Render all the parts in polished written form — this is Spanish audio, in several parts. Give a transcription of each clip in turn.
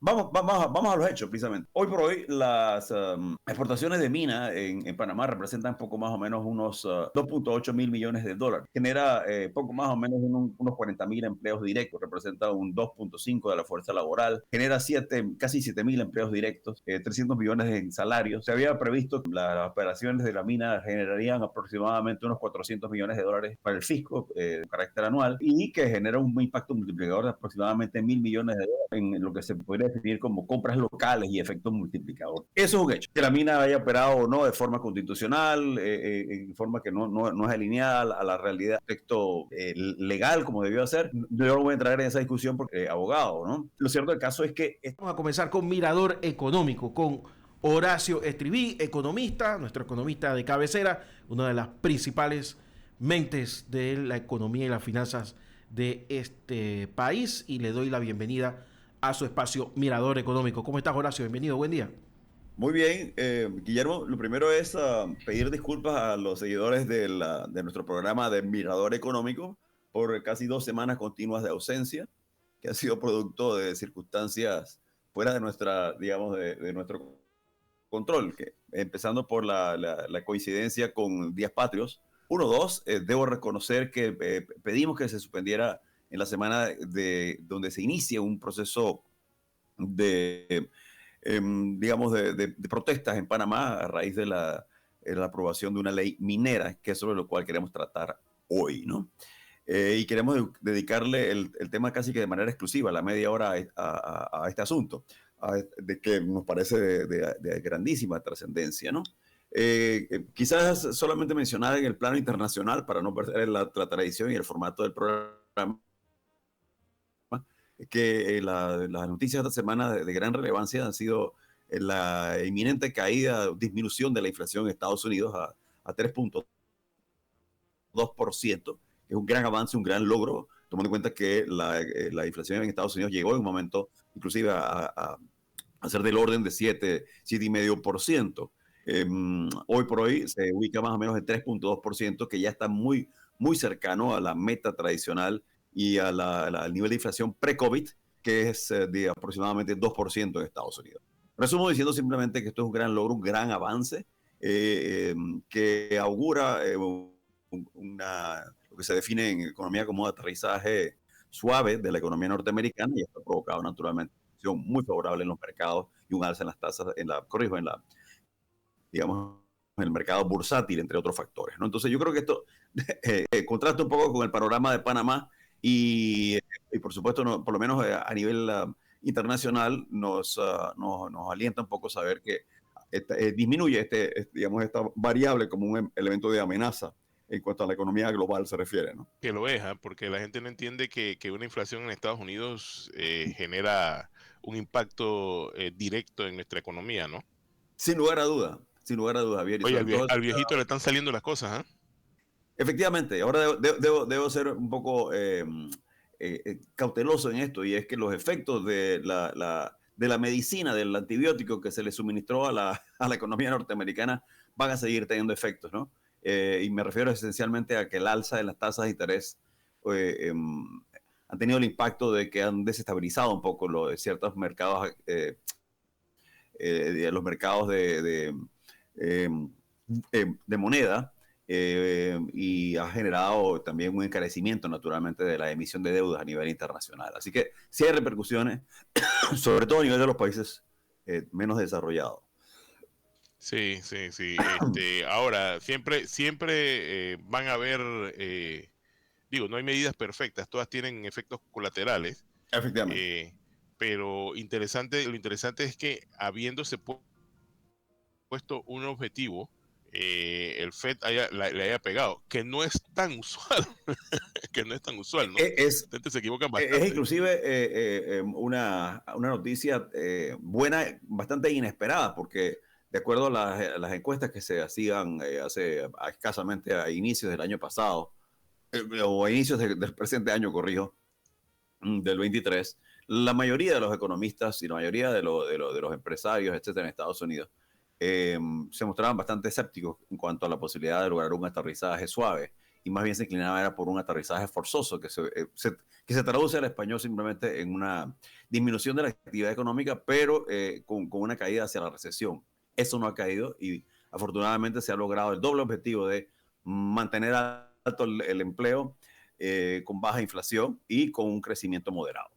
Vamos a los hechos, precisamente. Hoy por hoy, las exportaciones de mina en Panamá representan poco más o menos unos 2.8 mil millones de dólares. Genera poco más o menos unos 40 mil empleos directos, representa un 2.5 de la fuerza laboral, genera casi 7 mil empleos directos, 300 millones en salarios. Se había previsto que las operaciones de la mina generarían aproximadamente unos 400 millones de dólares para el fisco de carácter anual y que genera un impacto multiplicador de aproximadamente 1.000 millones de dólares en lo que se podría definir como compras locales y efecto multiplicador. Eso es un hecho. Que la mina haya operado o no de forma constitucional, en forma que no es alineada a la realidad, texto legal como debió hacer, yo no voy a entrar en esa discusión porque abogado, ¿no? Lo cierto del caso es que... Vamos a comenzar con Mirador Económico, con Horacio Estriví, economista, nuestro economista de cabecera, una de las principales mentes de la economía y las finanzas de este país, y le doy la bienvenida a su espacio Mirador Económico. ¿Cómo estás, Horacio? Bienvenido, buen día. Muy bien, Guillermo, lo primero es pedir disculpas a los seguidores de nuestro programa de Mirador Económico por casi 2 semanas continuas de ausencia, que ha sido producto de circunstancias fuera de nuestra, digamos, de nuestro control, que, empezando por la coincidencia con días patrios. Uno, dos, debo reconocer que pedimos que se suspendiera en la semana donde se inicia un proceso de digamos, de protestas en Panamá a raíz de la aprobación de una ley minera, que es sobre lo cual queremos tratar hoy, ¿no? Y queremos dedicarle el tema casi que de manera exclusiva, la media hora a este asunto, de que nos parece de grandísima trascendencia, ¿no? Quizás solamente mencionar en el plano internacional, para no perder la tradición y el formato del programa, que las noticias de esta semana de gran relevancia han sido la inminente caída, disminución de la inflación en Estados Unidos a 3.2%, que es un gran avance, un gran logro, tomando en cuenta que la inflación en Estados Unidos llegó en un momento inclusive a ser del orden de 7,5%. Hoy por hoy se ubica más o menos en 3.2%, que ya está muy, muy cercano a la meta tradicional y al nivel de inflación pre-COVID, que es de aproximadamente 2% en Estados Unidos. Resumo diciendo simplemente que esto es un gran logro, un gran avance, que augura lo que se define en economía como un aterrizaje suave de la economía norteamericana, y esto ha provocado naturalmente una situación muy favorable en los mercados y un alza en las tasas, digamos, en el mercado bursátil, entre otros factores, ¿no? Entonces yo creo que esto contrasta un poco con el panorama de Panamá y por supuesto, no, por lo menos a nivel internacional, nos alienta un poco saber que disminuye digamos, esta variable como un elemento de amenaza en cuanto a la economía global se refiere, ¿no? Que lo es, ¿ah? Porque la gente no entiende que una inflación en Estados Unidos genera un impacto directo en nuestra economía, ¿no? Sin lugar a duda, Javier, y Oye, sobre todo al viejito le están saliendo las cosas, ¿ah? efectivamente, ahora debo ser un poco cauteloso en esto, y es que los efectos de la medicina, del antibiótico que se le suministró a la economía norteamericana van a seguir teniendo efectos, ¿no? Y me refiero esencialmente a que el alza de las tasas de interés eh, han tenido el impacto de que han desestabilizado un poco ciertos mercados, los mercados eh, de moneda, y ha generado también un encarecimiento naturalmente de la emisión de deudas a nivel internacional. Así que sí hay repercusiones, sobre todo a nivel de los países menos desarrollados. Sí, sí, sí. Ahora, siempre van a haber, digo, no hay medidas perfectas, todas tienen efectos colaterales, Efectivamente. eh, pero lo interesante es que habiéndose puesto un objetivo, el FED le haya pegado, que no es tan usual, que no es tan usual, ¿no? Es, Ustedes se equivocan es bastante. inclusive una noticia buena, bastante inesperada, porque de acuerdo a las encuestas que se hacían hace escasamente a inicios del año pasado, o a inicios del presente año, corrijo, del 23, la mayoría de los economistas y la mayoría de los empresarios, etcétera, en Estados Unidos, se mostraban bastante escépticos en cuanto a la posibilidad de lograr un aterrizaje suave y más bien se inclinaba era por un aterrizaje forzoso que se traduce al español simplemente en una disminución de la actividad económica, pero con una caída hacia la recesión. Eso no ha caído y afortunadamente se ha logrado el doble objetivo de mantener alto el empleo con baja inflación y con un crecimiento moderado.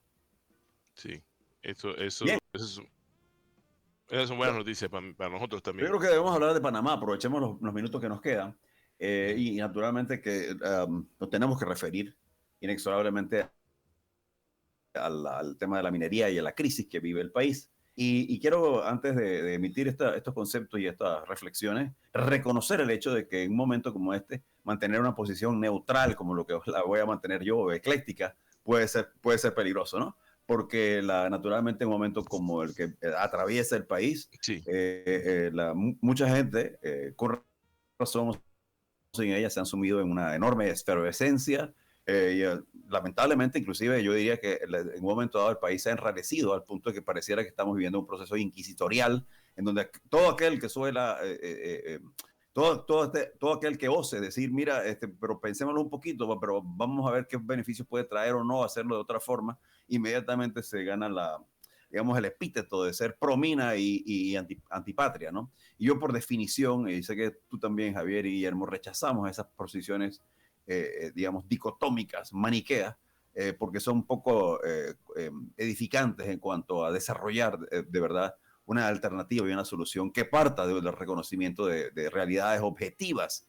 Sí, Bien. esas son buenas noticias para nosotros también. Yo creo que debemos hablar de Panamá. Aprovechemos los minutos que nos quedan. Y naturalmente que nos tenemos que referir inexorablemente al tema de la minería y a la crisis que vive el país. Y quiero, antes de emitir estos conceptos y estas reflexiones, reconocer el hecho de que en un momento como este, mantener una posición neutral, como lo que la voy a mantener yo, ecléctica, puede ser peligroso, ¿no? Porque naturalmente en un momento como el que atraviesa el país, Sí. Mucha gente, con razón sin ella, se han sumido en una enorme efervescencia. Lamentablemente, inclusive yo diría que en un momento dado el país se ha enrarecido al punto de que pareciera que estamos viviendo un proceso inquisitorial en donde todo aquel que suela, todo aquel que ose decir, mira, pero pensémoslo un poquito, pero vamos a ver qué beneficios puede traer o no hacerlo de otra forma, inmediatamente se gana digamos, el epíteto de ser promina y antipatria, ¿no? Y yo por definición, y sé que tú también, Javier y Guillermo, rechazamos esas posiciones, digamos, dicotómicas, maniqueas, porque son un poco edificantes en cuanto a desarrollar de verdad una alternativa y una solución que parta del reconocimiento de realidades objetivas.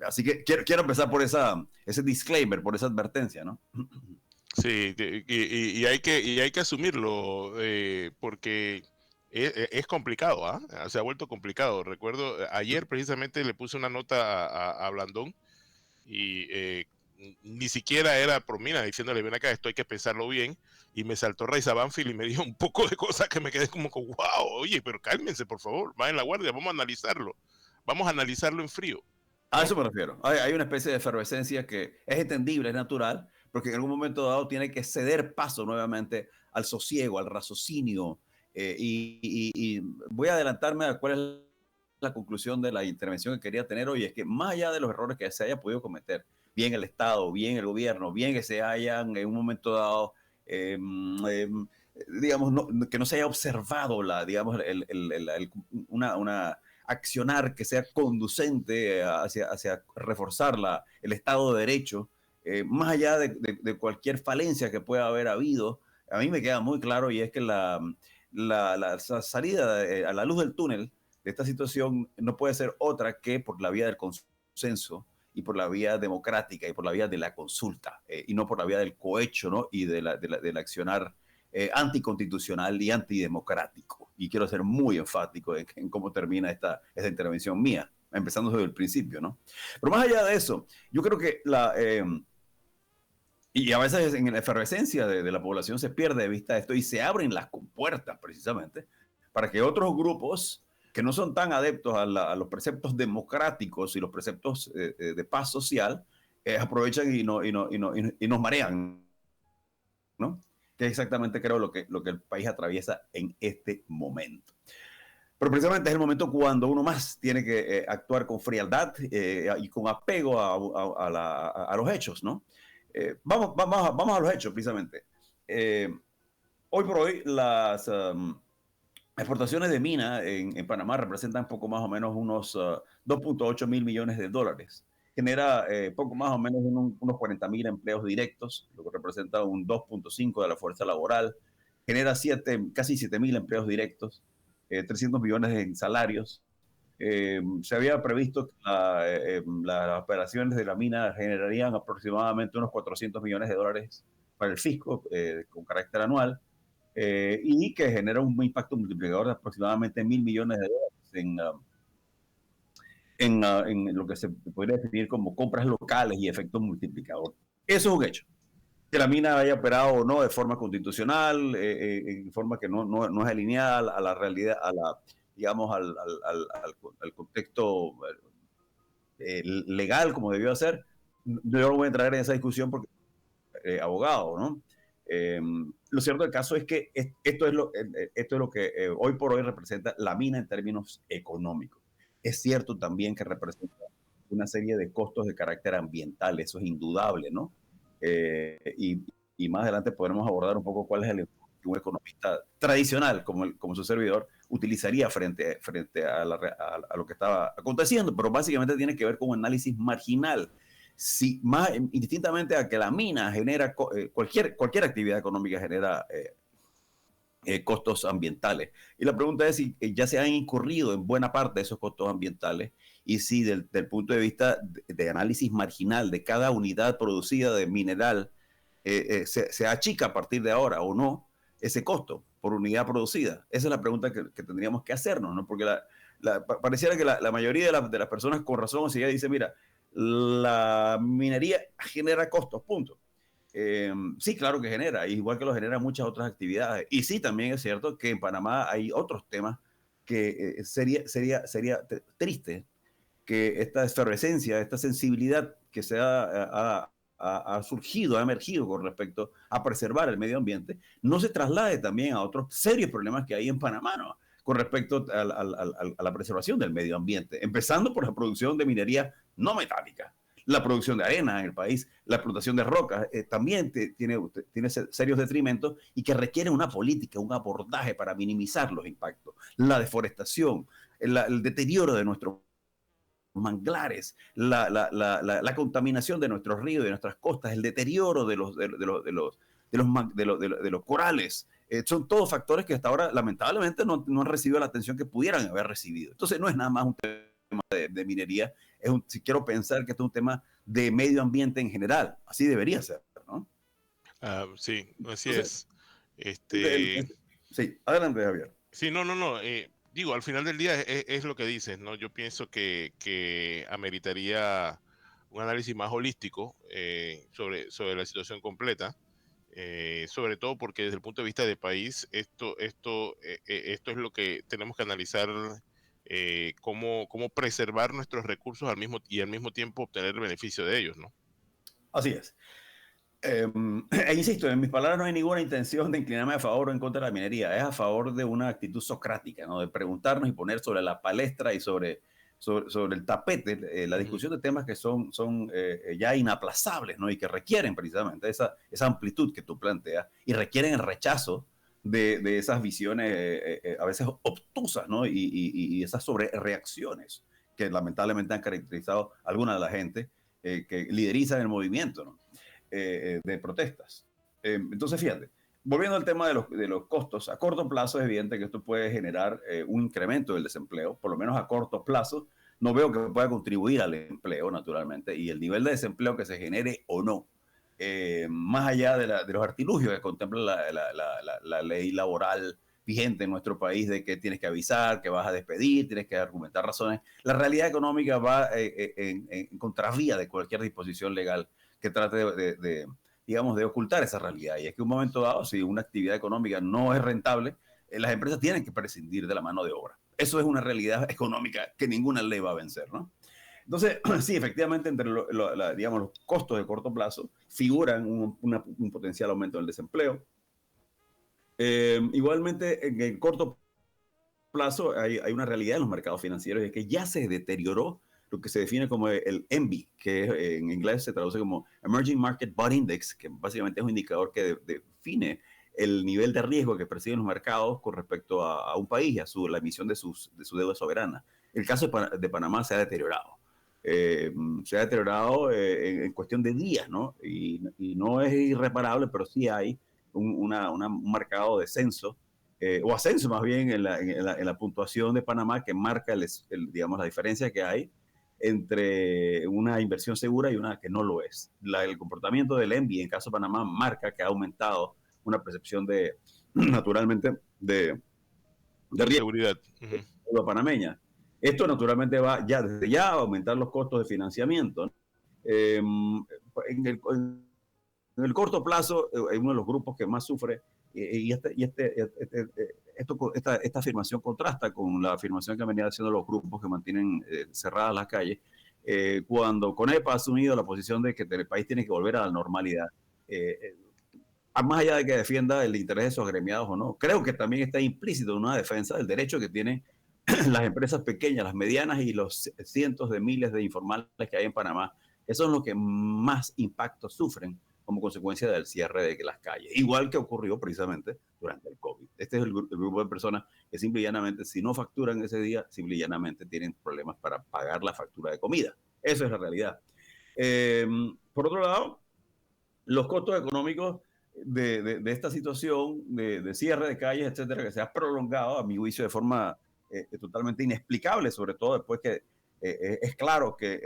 Así que quiero empezar por ese disclaimer, por esa advertencia, ¿no? Sí, y hay que asumirlo, porque es complicado, ¿ah? Se ha vuelto complicado. Recuerdo, ayer precisamente le puse una nota a Blandón y ni siquiera era por mí, diciéndole, ven acá, esto hay que pensarlo bien, y me saltó Raiza Banfield y me dijo un poco de cosas que me quedé como, wow, oye, pero cálmense, por favor, vayan la guardia, vamos a analizarlo en frío. A ¿No? eso me refiero. Hay una especie de efervescencia que es entendible, es natural, porque en algún momento dado tiene que ceder paso nuevamente al sosiego, al raciocinio. Y voy a adelantarme a cuál es la conclusión de la intervención que quería tener hoy. Es que más allá de los errores que se haya podido cometer, bien el Estado, bien el gobierno, bien que se hayan en un momento dado, digamos, que no se haya observado digamos, una accionar que sea conducente hacia reforzar el Estado de Derecho, más allá de cualquier falencia que pueda haber habido, a mí me queda muy claro y es que la salida a la luz del túnel de esta situación no puede ser otra que por la vía del consenso y por la vía democrática y por la vía de la consulta y no por la vía del cohecho, ¿no? Y del accionar anticonstitucional y antidemocrático. Y quiero ser muy enfático en cómo termina esta intervención mía, empezando desde el principio, ¿no? Pero más allá de eso, yo creo que y a veces en la efervescencia de la población se pierde de vista esto y se abren las compuertas precisamente para que otros grupos que no son tan adeptos a los preceptos democráticos y los preceptos de paz social aprovechan y nos marean, ¿no? Que es exactamente creo lo que el país atraviesa en este momento. Pero precisamente es el momento cuando uno más tiene que actuar con frialdad y con apego a los hechos, ¿no? Vamos a los hechos, precisamente. Hoy por hoy, las exportaciones de mina en Panamá representan poco más o menos unos 2.8 mil millones de dólares. Genera poco más o menos unos 40.000 empleos directos, lo que representa un 2.5 de la fuerza laboral. Genera casi 7.000 empleos directos, 300 millones en salarios. Se había previsto que las operaciones de la mina generarían aproximadamente unos 400 millones de dólares para el fisco con carácter anual y que genera un impacto multiplicador de aproximadamente 1.000 millones de dólares en lo que se podría definir como compras locales y efecto multiplicador. Eso es un hecho. Que la mina haya operado o no de forma constitucional, en forma que no es alineada a la realidad, digamos, al contexto legal como debió hacer. Yo no voy a entrar en esa discusión porque abogado, ¿no? Lo cierto del caso es que esto es lo que hoy por hoy representa la mina en términos económicos. Es cierto también que representa una serie de costos de carácter ambiental, eso es indudable, ¿no? Y más adelante podremos abordar un poco cuál es el que un economista tradicional como su servidor utilizaría frente a lo que estaba aconteciendo, pero básicamente tiene que ver con un análisis marginal. Si más indistintamente a que la mina genera, cualquier actividad económica genera costos ambientales. Y la pregunta es si ya se han incurrido en buena parte de esos costos ambientales y si del punto de vista de análisis marginal de cada unidad producida de mineral se achica a partir de ahora o no ese costo por unidad producida. Esa es la pregunta que tendríamos que hacernos, ¿no? Porque pareciera que la mayoría de las personas con razón o sea, dice, mira, la minería genera costos, punto. Sí, claro que genera, igual que lo genera muchas otras actividades. Y sí, también es cierto que en Panamá hay otros temas que sería triste que esta efervescencia, esta sensibilidad que ha surgido, ha emergido con respecto a preservar el medio ambiente, no se traslade también a otros serios problemas que hay en Panamá, ¿no? Con respecto a la preservación del medio ambiente, empezando por la producción de minería no metálica, la producción de arena en el país, la explotación de rocas, también tiene serios detrimentos y que requiere una política, un abordaje para minimizar los impactos. La deforestación, el deterioro de nuestros manglares, la contaminación de nuestros ríos, de nuestras costas, el deterioro de los corales. Son todos factores que hasta ahora lamentablemente no han recibido la atención que pudieran haber recibido. Entonces no es nada más un tema de minería, si quiero pensar que esto es un tema de medio ambiente en general. Así debería ser, ¿no? Sí, así Entonces, es. Sí, adelante, Javier. Sí, no. Digo, al final del día es lo que dices, ¿no? Yo pienso que ameritaría un análisis más holístico sobre la situación completa, sobre todo porque desde el punto de vista de país, esto es lo que tenemos que analizar, cómo preservar nuestros recursos al mismo tiempo obtener el beneficio de ellos, ¿no? Así es. Insisto, en mis palabras no hay ninguna intención de inclinarme a favor o en contra de la minería, es a favor de una actitud socrática, ¿no? De preguntarnos y poner sobre la palestra y sobre el tapete la discusión de temas que son ya inaplazables, ¿no? Y que requieren precisamente esa amplitud que tú planteas y requieren el rechazo de esas visiones a veces obtusas, ¿no? Y esas sobrereacciones que lamentablemente han caracterizado a alguna de la gente que liderizan el movimiento, ¿no? De protestas. Entonces, fíjate, volviendo al tema de los costos, a corto plazo es evidente que esto puede generar un incremento del desempleo, por lo menos a corto plazo. No veo que pueda contribuir al empleo, naturalmente, y el nivel de desempleo que se genere o no, más allá de los artilugios que contempla la ley laboral vigente en nuestro país de que tienes que avisar, que vas a despedir, tienes que argumentar razones. La realidad económica va en contravía de cualquier disposición legal que trate digamos, de ocultar esa realidad. Y es que un momento dado, si una actividad económica no es rentable, las empresas tienen que prescindir de la mano de obra. Eso es una realidad económica que ninguna ley va a vencer, ¿no? Entonces, sí, efectivamente, entre digamos, los costos de corto plazo figuran un potencial aumento del desempleo. Igualmente, en el corto plazo hay una realidad en los mercados financieros y es que ya se deterioró lo que se define como el ENVI, que en inglés se traduce como Emerging Market Bond Index, que básicamente es un indicador que define el nivel de riesgo que perciben los mercados con respecto a un país y a la emisión de su deuda soberana. El caso de Panamá se ha deteriorado. Se ha deteriorado en cuestión de días, ¿no? Y no es irreparable, pero sí hay un marcado descenso, o ascenso más bien en la puntuación de Panamá, que marca digamos, la diferencia que hay entre una inversión segura y una que no lo es. El comportamiento del ENVI en caso de Panamá marca que ha aumentado una percepción naturalmente, de riesgo Seguridad. panameña. Esto naturalmente va desde ya a aumentar los costos de financiamiento, ¿no? En el corto plazo, uno de los grupos que más sufre, y esta afirmación contrasta con la afirmación que han venido haciendo los grupos que mantienen cerradas las calles, cuando CONEPA ha asumido la posición de que el país tiene que volver a la normalidad, más allá de que defienda el interés de sus agremiados o no, creo que también está implícito en una defensa del derecho que tienen las empresas pequeñas, las medianas y los cientos de miles de informales que hay en Panamá, esos son los que más impacto sufren como consecuencia del cierre de las calles. Igual que ocurrió precisamente durante el COVID. Este es el grupo de personas que simple y llanamente, si no facturan ese día, simple y llanamente tienen problemas para pagar la factura de comida. Eso es la realidad. Por otro lado, los costos económicos de esta situación de cierre de calles, etcétera, que se ha prolongado, a mi juicio, de forma totalmente inexplicable, sobre todo después que es claro que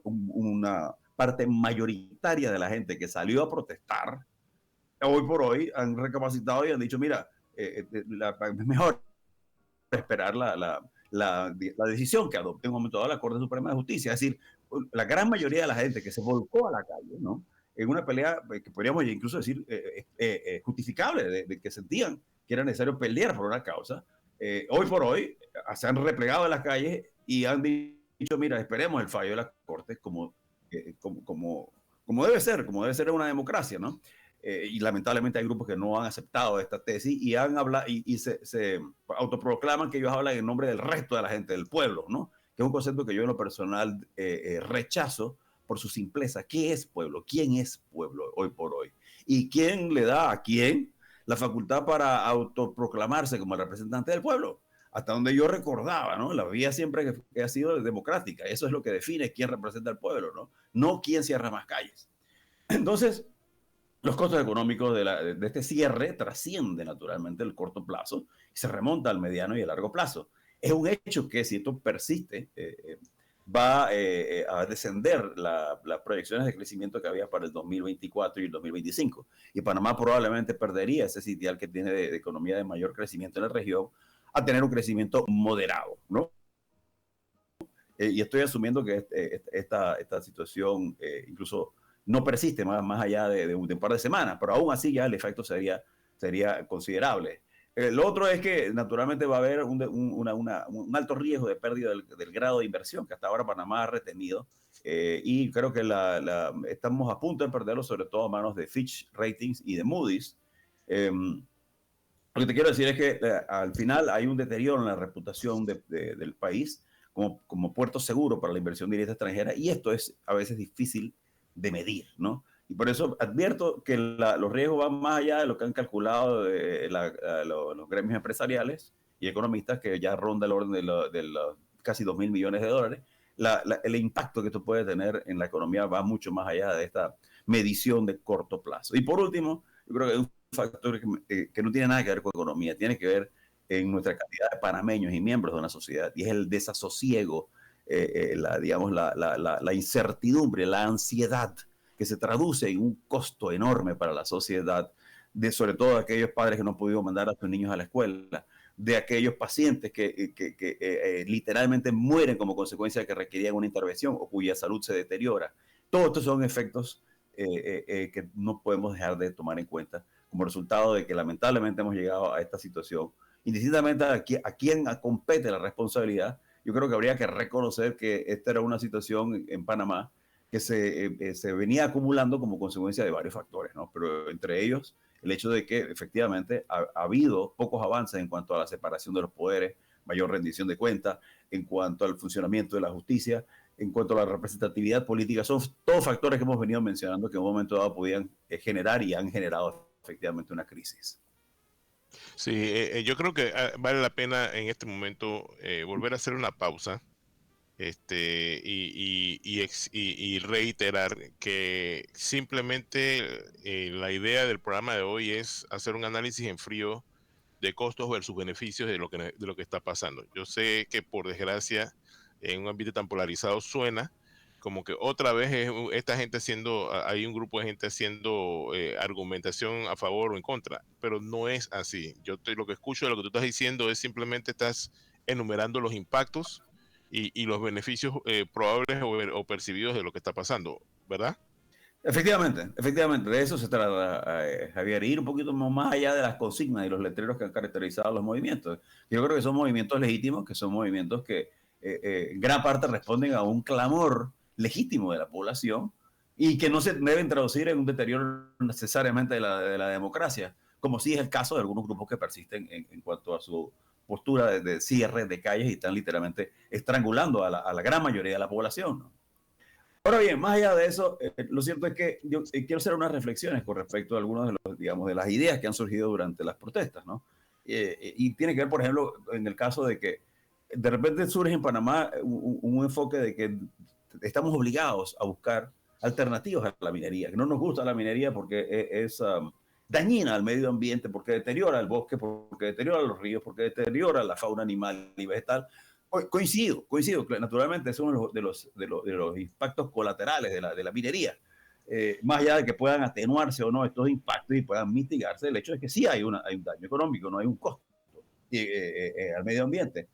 una parte mayoritaria de la gente que salió a protestar, hoy por hoy han recapacitado y han dicho, mira, es mejor esperar la decisión que adopte en un momento dado la Corte Suprema de Justicia. Es decir, la gran mayoría de la gente que se volcó a la calle, ¿no?, en una pelea que podríamos incluso decir justificable, de que sentían que era necesario pelear por una causa, hoy por hoy se han replegado en las calles y han dicho, mira, esperemos el fallo de la Corte como debe ser en una democracia, ¿no? Y lamentablemente hay grupos que no han aceptado esta tesis y han hablado y se autoproclaman que ellos hablan en nombre del resto de la gente, del pueblo, ¿no? Que es un concepto que yo en lo personal rechazo por su simpleza. ¿Qué es pueblo? ¿Quién es pueblo hoy por hoy? ¿Y quién le da a quién la facultad para autoproclamarse como el representante del pueblo? Hasta donde yo recordaba, ¿no? La vía siempre que ha sido democrática. Eso es lo que define quién representa al pueblo, ¿no? No quién cierra más calles. Entonces, los costos económicos de este cierre trascienden naturalmente el corto plazo y se remonta al mediano y al largo plazo. Es un hecho que si esto persiste, va a descender las proyecciones de crecimiento que había para el 2024 y el 2025. Y Panamá probablemente perdería ese sitial que tiene de economía de mayor crecimiento en la región a tener un crecimiento moderado, ¿no? Y estoy asumiendo que esta situación incluso no persiste más allá de un par de semanas, pero aún así ya el efecto sería considerable. Lo otro es que naturalmente va a haber un alto riesgo de pérdida del grado de inversión que hasta ahora Panamá ha retenido, y creo que estamos a punto de perderlo, sobre todo a manos de Fitch Ratings y de Moody's. Lo que te quiero decir es que al final hay un deterioro en la reputación del país como puerto seguro para la inversión directa extranjera, y esto es a veces difícil de medir, ¿no? Y por eso advierto que los riesgos van más allá de lo que han calculado los gremios empresariales y economistas, que ya ronda el orden de los casi 2.000 millones de dólares. El impacto que esto puede tener en la economía va mucho más allá de esta medición de corto plazo. Y por último, yo creo que hay un factor que no tiene nada que ver con economía, tiene que ver en nuestra calidad de panameños y miembros de una sociedad, y es el desasosiego, la incertidumbre, la ansiedad, que se traduce en un costo enorme para la sociedad, sobre todo de aquellos padres que no han podido mandar a sus niños a la escuela, de aquellos pacientes que literalmente mueren como consecuencia de que requerían una intervención o cuya salud se deteriora. Todos estos son efectos que no podemos dejar de tomar en cuenta como resultado de que lamentablemente hemos llegado a esta situación. Indistintamente a quién compete la responsabilidad, yo creo que habría que reconocer que esta era una situación en Panamá que se venía acumulando como consecuencia de varios factores, ¿no? Pero entre ellos el hecho de que efectivamente ha habido pocos avances en cuanto a la separación de los poderes, mayor rendición de cuentas, en cuanto al funcionamiento de la justicia, en cuanto a la representatividad política. Son todos factores que hemos venido mencionando que en un momento dado podían generar y han generado efectivamente una crisis. Sí, yo creo que vale la pena en este momento volver a hacer una pausa y reiterar que simplemente la idea del programa de hoy es hacer un análisis en frío de costos versus beneficios de lo que está pasando. Yo sé que por desgracia en un ambiente tan polarizado suena como que otra vez esta gente hay un grupo de gente haciendo argumentación a favor o en contra, pero no es así. Lo que escucho de lo que tú estás diciendo es simplemente estás enumerando los impactos y los beneficios probables o percibidos de lo que está pasando, ¿verdad? Efectivamente, de eso se trata, Javier, ir un poquito más allá de las consignas y los letreros que han caracterizado los movimientos. Yo creo que son movimientos legítimos, que son movimientos que en gran parte responden a un clamor legítimo de la población y que no se deben traducir en un deterioro necesariamente de la democracia, como sí es el caso de algunos grupos que persisten en cuanto a su postura de cierre de calles y están literalmente estrangulando a la gran mayoría de la población, ¿no? Ahora bien, más allá de eso, lo cierto es que yo quiero hacer unas reflexiones con respecto a algunos de los, digamos, de las ideas que han surgido durante las protestas, ¿no? Y tiene que ver, por ejemplo, en el caso de que de repente surge en Panamá un enfoque de que estamos obligados a buscar alternativas a la minería, que no nos gusta la minería porque es dañina al medio ambiente, porque deteriora el bosque, porque deteriora los ríos, porque deteriora la fauna animal y vegetal. Coincido, naturalmente es uno de los impactos colaterales de la minería. Más allá de que puedan atenuarse o no estos impactos y puedan mitigarse, el hecho es que sí hay un daño económico, no hay un costo al medio ambiente.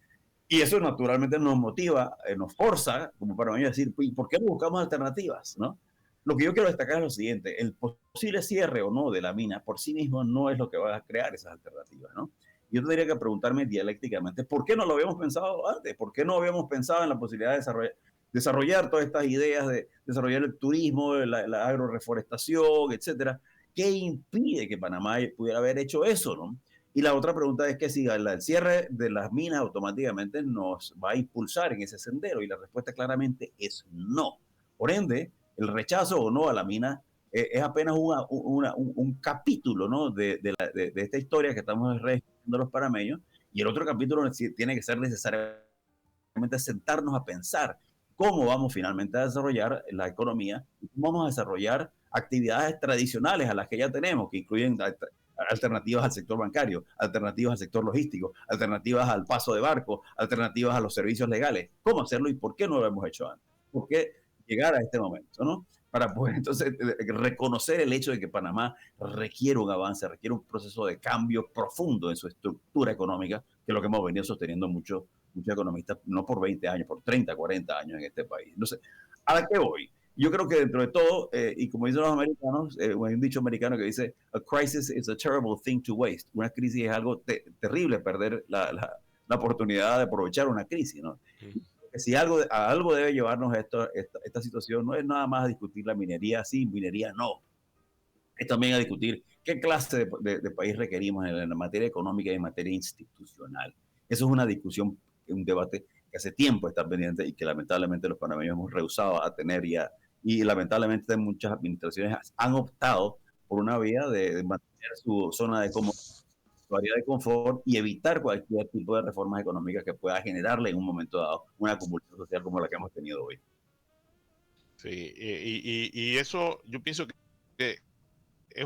Y eso naturalmente nos motiva, nos forza, como para mí, a decir, ¿por qué no buscamos alternativas? ¿No? Lo que yo quiero destacar es lo siguiente, el posible cierre o no de la mina por sí mismo no es lo que va a crear esas alternativas, ¿no? Yo tendría que preguntarme dialécticamente, ¿por qué no lo habíamos pensado antes? ¿Por qué no habíamos pensado en la posibilidad de desarrollar todas estas ideas de desarrollar el turismo, la agroreforestación, etcétera? ¿Qué impide que Panamá pudiera haber hecho eso, no? Y la otra pregunta es que si el cierre de las minas automáticamente nos va a impulsar en ese sendero, y la respuesta claramente es no. Por ende, el rechazo o no a la mina es apenas un capítulo, ¿no? de esta historia que estamos registrando los panameños, y el otro capítulo tiene que ser necesariamente sentarnos a pensar cómo vamos finalmente a desarrollar la economía y cómo vamos a desarrollar actividades tradicionales a las que ya tenemos, que incluyen alternativas al sector bancario, alternativas al sector logístico, alternativas al paso de barco, alternativas a los servicios legales. ¿Cómo hacerlo y por qué no lo hemos hecho antes? ¿Por qué llegar a este momento, ¿no? Para poder entonces reconocer el hecho de que Panamá requiere un avance, requiere un proceso de cambio profundo en su estructura económica, que es lo que hemos venido sosteniendo muchos economistas, no por 20 años, por 30, 40 años en este país. Entonces, ¿a la qué voy? Yo creo que dentro de todo, y como dicen los americanos, hay un dicho americano que dice, a crisis is a terrible thing to waste. Una crisis es algo terrible, perder la oportunidad de aprovechar una crisis, ¿no? Si algo debe llevarnos esta situación, no es nada más a discutir la minería sí, minería no. Es también a discutir qué clase de país requerimos en la materia económica y en materia institucional. Eso es una discusión, un debate que hace tiempo está pendiente y que lamentablemente los panameños hemos rehusado a tener y lamentablemente muchas administraciones han optado por una vía de mantener su zona de área de confort y evitar cualquier tipo de reformas económicas que pueda generarle en un momento dado una acumulación social como la que hemos tenido hoy. Sí, y eso yo pienso que es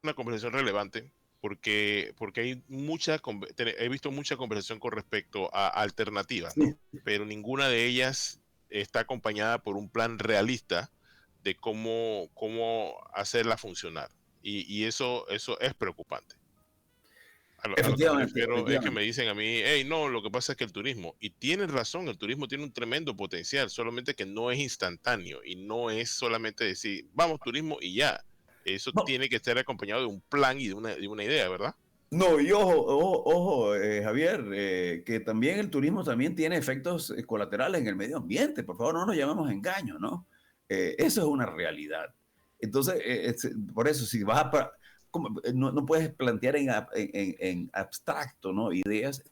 una conversación relevante porque hay he visto mucha conversación con respecto a alternativas, ¿no? Pero ninguna de ellas está acompañada por un plan realista de cómo hacerla funcionar. Y eso es preocupante. A lo que me refiero es que me dicen a mí, hey, no, lo que pasa es que el turismo, y tienen razón, el turismo tiene un tremendo potencial, solamente que no es instantáneo y no es solamente decir, vamos, turismo y ya. Eso tiene que estar acompañado de un plan y de una idea, ¿verdad? No, y ojo, Javier, que también el turismo también tiene efectos colaterales en el medio ambiente. Por favor, no nos llamemos engaño, ¿no? Eso es una realidad. Entonces, por eso, si vas a... no puedes plantear en abstracto, ¿no? Ideas,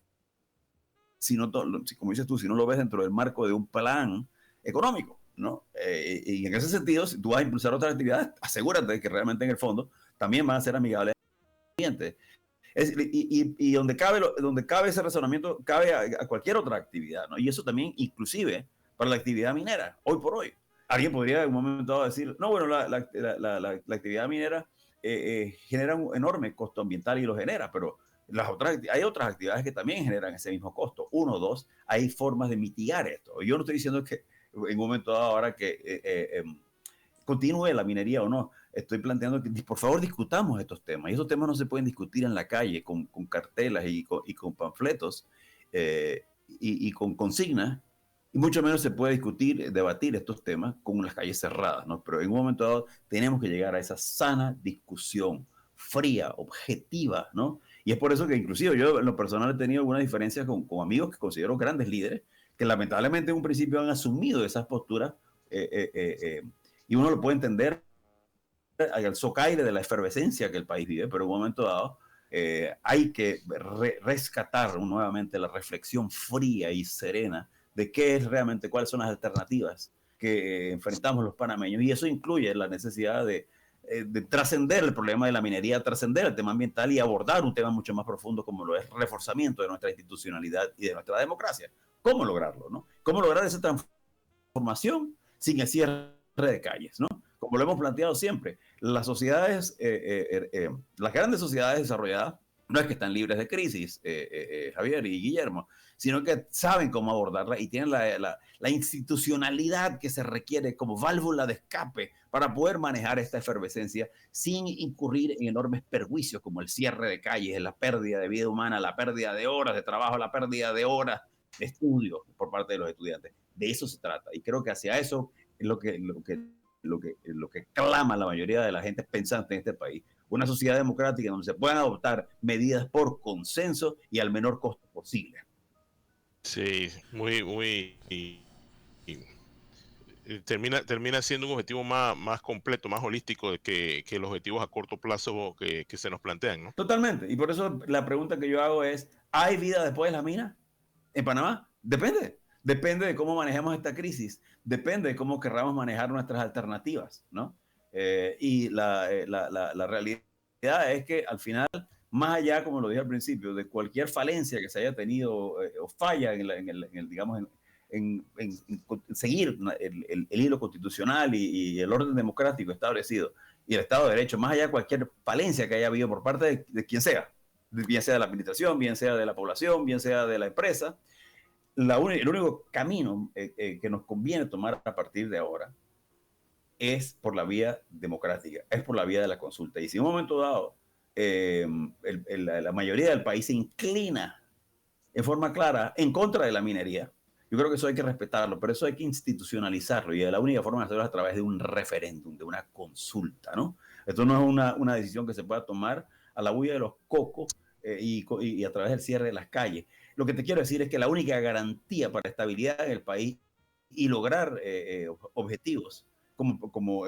como dices tú, si no lo ves dentro del marco de un plan económico, ¿no? Y en ese sentido, si tú vas a impulsar otras actividades, asegúrate de que realmente en el fondo también van a ser amigables al ambiente. Y donde cabe ese razonamiento, cabe a cualquier otra actividad, ¿no? Y eso también, inclusive, para la actividad minera, hoy por hoy. Alguien podría en un momento dado decir, no, bueno, la actividad minera genera un enorme costo ambiental y lo genera, pero hay otras actividades que también generan ese mismo costo. Uno, dos, hay formas de mitigar esto. Yo no estoy diciendo que en un momento dado ahora que continúe la minería o no. Estoy planteando que, por favor, discutamos estos temas. Y esos temas no se pueden discutir en la calle con cartelas y con panfletos y con consignas. Y mucho menos se puede debatir estos temas con las calles cerradas, ¿no? Pero en un momento dado tenemos que llegar a esa sana discusión, fría, objetiva, ¿no? Y es por eso que inclusive yo en lo personal he tenido algunas diferencias con amigos que considero grandes líderes, que lamentablemente en un principio han asumido esas posturas y uno lo puede entender al socaire de la efervescencia que el país vive, pero en un momento dado hay que rescatar nuevamente la reflexión fría y serena de qué es realmente, cuáles son las alternativas que enfrentamos los panameños, y eso incluye la necesidad de trascender el problema de la minería, trascender el tema ambiental y abordar un tema mucho más profundo como lo es el reforzamiento de nuestra institucionalidad y de nuestra democracia. ¿Cómo lograrlo, no? ¿Cómo lograr esa transformación sin el cierre de calles, no? Como lo hemos planteado siempre, las sociedades, las grandes sociedades desarrolladas no es que están libres de crisis, Javier y Guillermo, sino que saben cómo abordarla y tienen la institucionalidad que se requiere como válvula de escape para poder manejar esta efervescencia sin incurrir en enormes perjuicios como el cierre de calles, la pérdida de vida humana, la pérdida de horas de trabajo, la pérdida de horas de estudio por parte de los estudiantes. De eso se trata, y creo que hacia eso es lo que clama la mayoría de la gente pensante en este país. Una sociedad democrática donde se puedan adoptar medidas por consenso y al menor costo posible. Sí, termina siendo un objetivo más completo, más holístico que los objetivos a corto plazo que se nos plantean, ¿no? Totalmente. Y por eso la pregunta que yo hago es, ¿hay vida después de la mina en Panamá? Depende. Depende de cómo manejemos esta crisis. Depende de cómo querramos manejar nuestras alternativas, ¿no? Y la realidad es que al final, más allá, como lo dije al principio, de cualquier falencia que se haya tenido o falla en seguir el hilo constitucional y el orden democrático establecido y el Estado de Derecho, más allá de cualquier falencia que haya habido por parte de quien sea, bien sea de la administración, bien sea de la población, bien sea de la empresa, el único camino que nos conviene tomar a partir de ahora es por la vía democrática, es por la vía de la consulta. Y si en un momento dado la mayoría del país se inclina en forma clara en contra de la minería, yo creo que eso hay que respetarlo, pero eso hay que institucionalizarlo, y la única forma de hacerlo es a través de un referéndum, de una consulta, ¿no? Esto no es una decisión que se pueda tomar a la bulla de los cocos y a través del cierre de las calles. Lo que te quiero decir es que la única garantía para estabilidad en el país y lograr objetivos como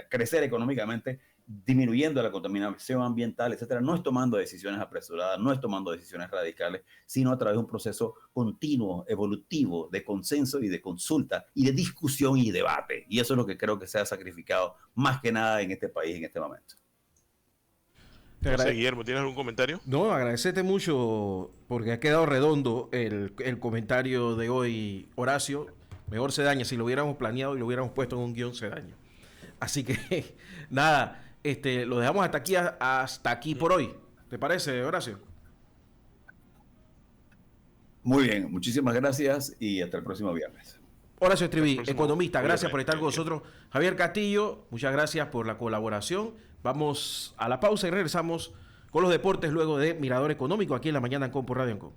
crecer económicamente, disminuyendo la contaminación ambiental, etcétera, no es tomando decisiones apresuradas, no es tomando decisiones radicales, sino a través de un proceso continuo, evolutivo, de consenso y de consulta y de discusión y debate. Y eso es lo que creo que se ha sacrificado más que nada en este país en este momento. Guillermo, ¿tienes algún comentario? No, agradecerte mucho porque ha quedado redondo el comentario de hoy, Horacio. Mejor se daña, si lo hubiéramos planeado y lo hubiéramos puesto en un guión, se daña. Así que, nada, lo dejamos hasta aquí por hoy. ¿Te parece, Horacio? Muy bien, muchísimas gracias y hasta el próximo viernes. Horacio Estriví, economista, gracias por estar con nosotros. Javier Castillo, muchas gracias por la colaboración. Vamos a la pausa y regresamos con los deportes luego de Mirador Económico aquí en La Mañana en Compo Radio Ancon.